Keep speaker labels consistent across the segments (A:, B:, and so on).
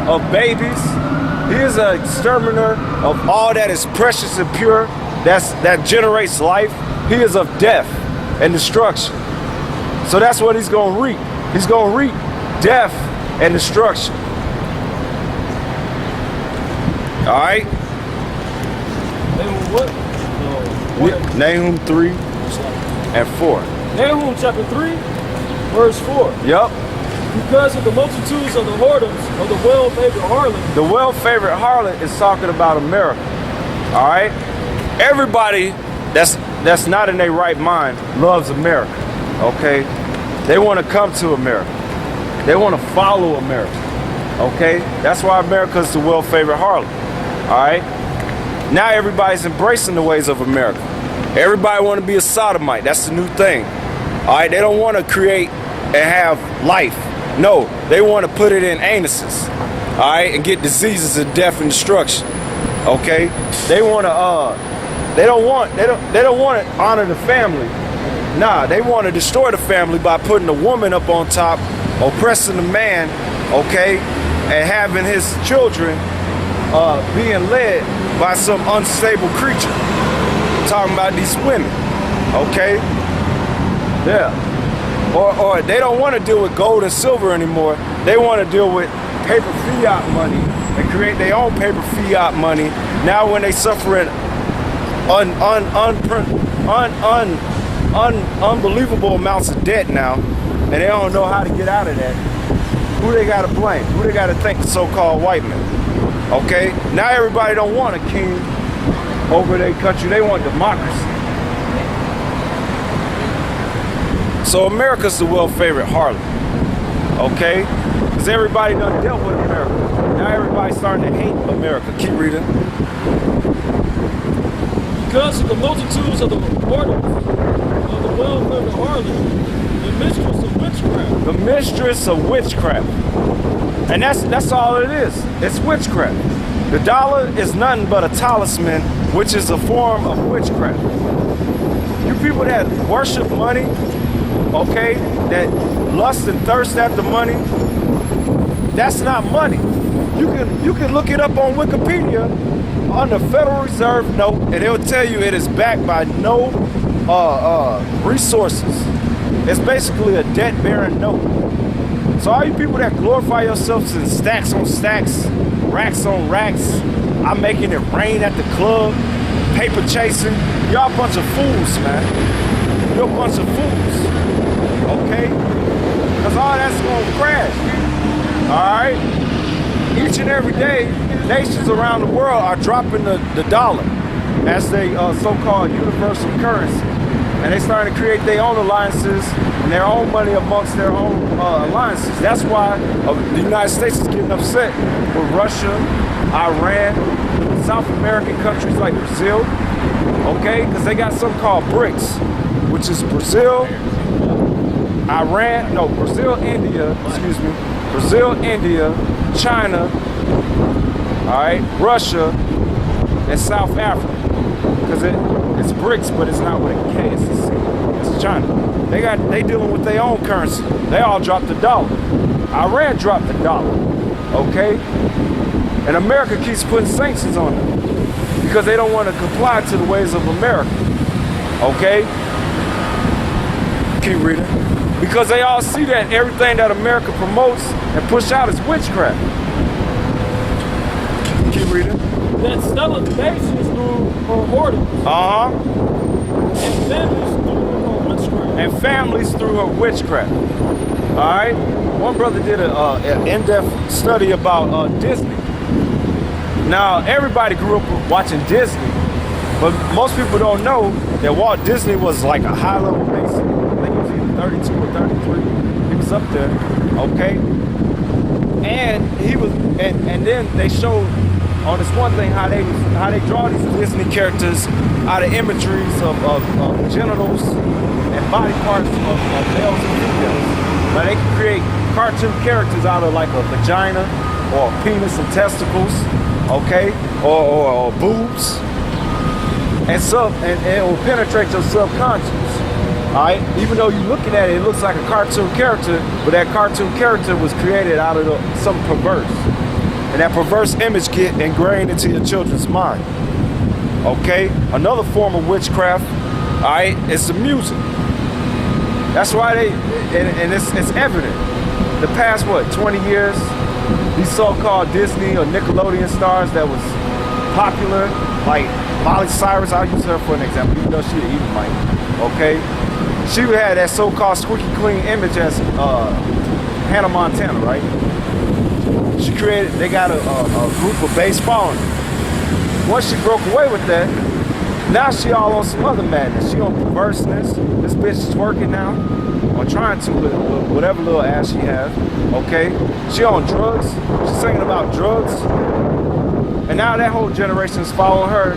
A: of babies. He is an exterminator of all that is precious and pure, that generates life. He is of death and destruction. So that's what he's going to reap. He's going to reap death and destruction. All right?
B: Nahum what?
A: Nahum 3 and 4.
B: Nahum chapter 3, verse 4.
A: Yep.
B: Because of the multitudes of the whoredoms of the well-favored harlot.
A: The well-favored harlot is talking about America. All right? Everybody that's not in their right mind loves America. Okay? They want to come to America. They want to follow America. Okay? That's why America is the well-favored harlot. All right? Now everybody's embracing the ways of America. Everybody want to be a sodomite. That's the new thing. All right? They don't want to create and have life. No, they want to put it in anuses. All right? And get diseases and death and destruction. Okay? They want to they don't want to honor the family. Nah, they want to destroy the family by putting the woman up on top, oppressing the man, okay, and having his children being led by some unstable creature. Talking about these women, okay? Yeah. Or they don't want to deal with gold and silver anymore. They want to deal with paper fiat money and create their own paper fiat money. Now when they suffering unbelievable amounts of debt now, and they don't know how to get out of that, who they got to blame? Who they got to thank? The so-called white man. Okay? Now everybody don't want a king over their country. They want democracy. So America's the well-favored harlot. Okay? Because everybody done dealt with America. Now everybody's starting to hate America. Keep reading.
B: Because of the multitudes of the whoredoms of the well-favored harlot, the mistress of witchcraft.
A: The mistress of witchcraft. And that's all it is. It's witchcraft. The dollar is nothing but a talisman, which is a form of witchcraft. You people that worship money, okay, that lust and thirst after money, that's not money. You can look it up on Wikipedia on the Federal Reserve note, and it'll tell you it is backed by no resources. It's basically a debt-bearing note. So all you people that glorify yourselves in stacks on stacks, racks on racks, I'm making it rain at the club, paper chasing, y'all a bunch of fools, man. You're a bunch of fools, okay? Because all that's gonna crash, all right? Each and every day, nations around the world are dropping the dollar as they so-called universal currency. And they starting to create their own alliances and their own money amongst their own alliances. That's why the United States is getting upset with Russia, Iran, South American countries like Brazil, okay? Because they got something called BRICS, which is Brazil, India, China, all right, Russia, and South Africa. Because it's BRICS, but it's not with a K, it's a C. It's China. They dealing with their own currency. They all dropped the dollar. Iran dropped the dollar, okay? And America keeps putting sanctions on them because they don't want to comply to the ways of America, okay? Keep reading. Because they all see that everything that America promotes and push out is witchcraft. Keep reading.
B: That selling nations through her whoredoms. And families through her witchcraft.
A: And families through her witchcraft. All right? One brother did an in-depth study about Disney. Now, everybody grew up watching Disney, but most people don't know that Walt Disney was like a high-level Mason. I think he was either 32 or 33. He was up there, okay? And he was, and then they showed on this one thing how they draw these Disney characters out of imageries of genitals and body parts of males and females. Now they can create cartoon characters out of like a vagina or a penis and testicles, okay, or boobs, and it will penetrate your subconscious. All right, even though you're looking at it, it looks like a cartoon character, but that cartoon character was created out of something perverse. and that perverse image get ingrained into your children's mind. Okay? Another form of witchcraft, all right, is the music. That's why and it's evident. The past, 20 years, these so-called Disney or Nickelodeon stars that was popular, like Miley Cyrus, I'll use her for an example, even though she's an Edomite, okay? She had that so-called squeaky clean image as Hannah Montana, right? They got a group of bass following. Once she broke away with that, now she all on some other madness. She on perverseness. This bitch is working now, or trying to with whatever little ass she has, okay? She on drugs. She's singing about drugs. And now that whole generation is following her,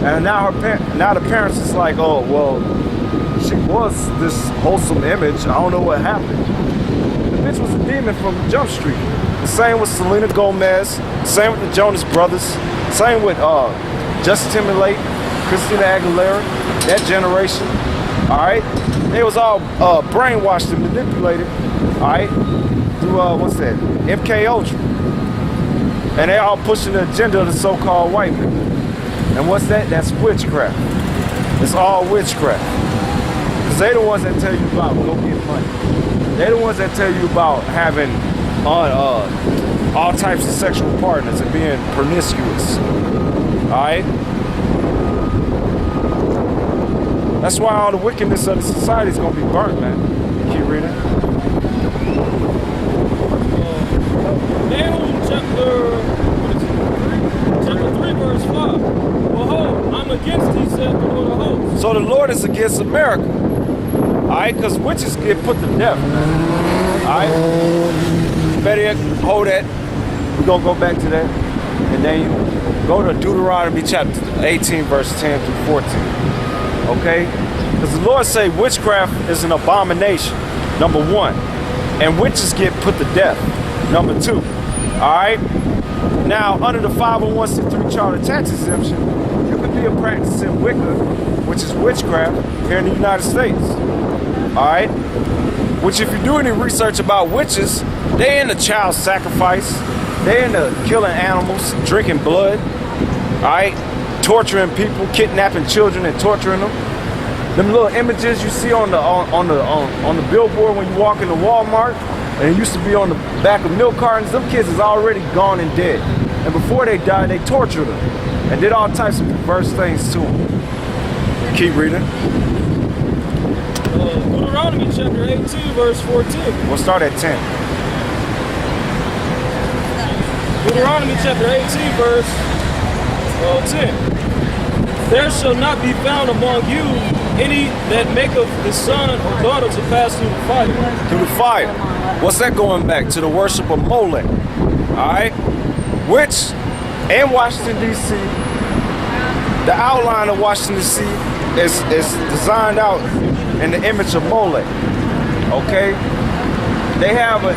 A: and now the parents is like, oh, well, she was this wholesome image. I don't know what happened. The bitch was a demon from Jump Street. The same with Selena Gomez. Same with the Jonas Brothers. Same with Justin Timberlake, Christina Aguilera. That generation. All right, they was all brainwashed and manipulated. All right, through MK Ultra, and they all pushing the agenda of the so-called white people. And what's that? That's witchcraft. It's all witchcraft. Because they the ones that tell you about go get money. They the ones that tell you about having all types of sexual partners and being promiscuous. Alright? That's why all the wickedness of the society is going to be burnt, man. Keep reading.
B: Nahum chapter 3, verse 5. Behold, I'm against thee, said the Lord of hosts.
A: So the Lord is against America. Alright? Because witches get put to death, man. Alright? Better yet, hold that. We're going to go back to that. And then you go to Deuteronomy chapter 18, verse 10 through 14. Okay? Because the Lord say witchcraft is an abomination, number one. And witches get put to death, number two. Alright? Now, under the 501c3 charter tax exemption, you could be a practicing Wicca, which is witchcraft, here in the United States. Alright? Which if you do any research about witches, they into child sacrifice, they into killing animals, drinking blood, alright? Torturing people, kidnapping children and torturing them. Them little images you see on the billboard when you walk into Walmart, and it used to be on the back of milk cartons, them kids is already gone and dead. And before they died, they tortured them and did all types of perverse things to them. Keep reading.
B: Deuteronomy chapter 18, verse 14.
A: We'll start at 10.
B: Deuteronomy chapter 18, verse 10. There shall not be found among you any that maketh his son or daughter to pass through the fire.
A: Through the fire. What's that going back? To the worship of Molech. Alright? Which, in Washington, D.C., the outline of Washington, D.C. is designed out in the image of Molech. Okay? They have an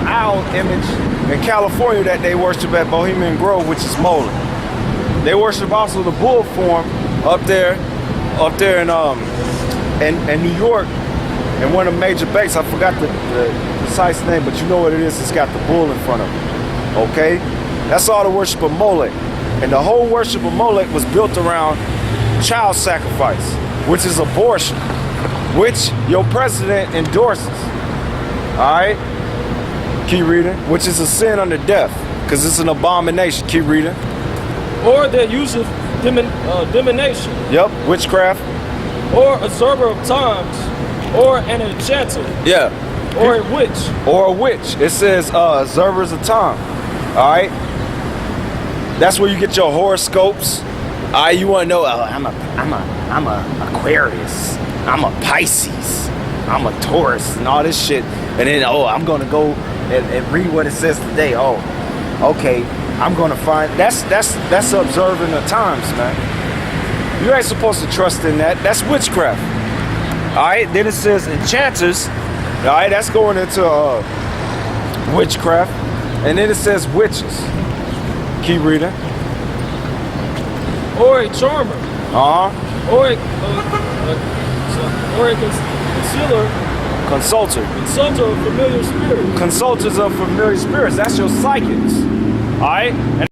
A: owl image in California that they worship at Bohemian Grove, which is Molech. They worship also the bull form up there in New York, and one of the major banks. I forgot the precise name, but you know what it is. It's got the bull in front of it. Okay, that's all the worship of Molech, and the whole worship of Molech was built around child sacrifice, which is abortion, which your president endorses. All right, keep reading. Which is a sin under death, because it's an abomination. Keep reading.
B: Or that useth divination.
A: Yep, witchcraft.
B: Or a observer of times. Or an enchanter.
A: Yeah.
B: Or a witch.
A: Or a witch. It says observers of time. All right. That's where you get your horoscopes. All right, you want to know? I'm a Aquarius. I'm a Pisces. I'm a Taurus and all this shit. And then I'm gonna go and read what it says today. Oh, okay. I'm gonna find that's observing the times, man. You ain't supposed to trust in that. That's witchcraft. Alright, then it says enchanters. Alright, that's going into witchcraft. And then it says witches. Keep reading.
B: Or a charmer. Or a concealer.
A: Consulter
B: of familiar spirits.
A: Consulters of familiar spirits. That's your psychics. All right? And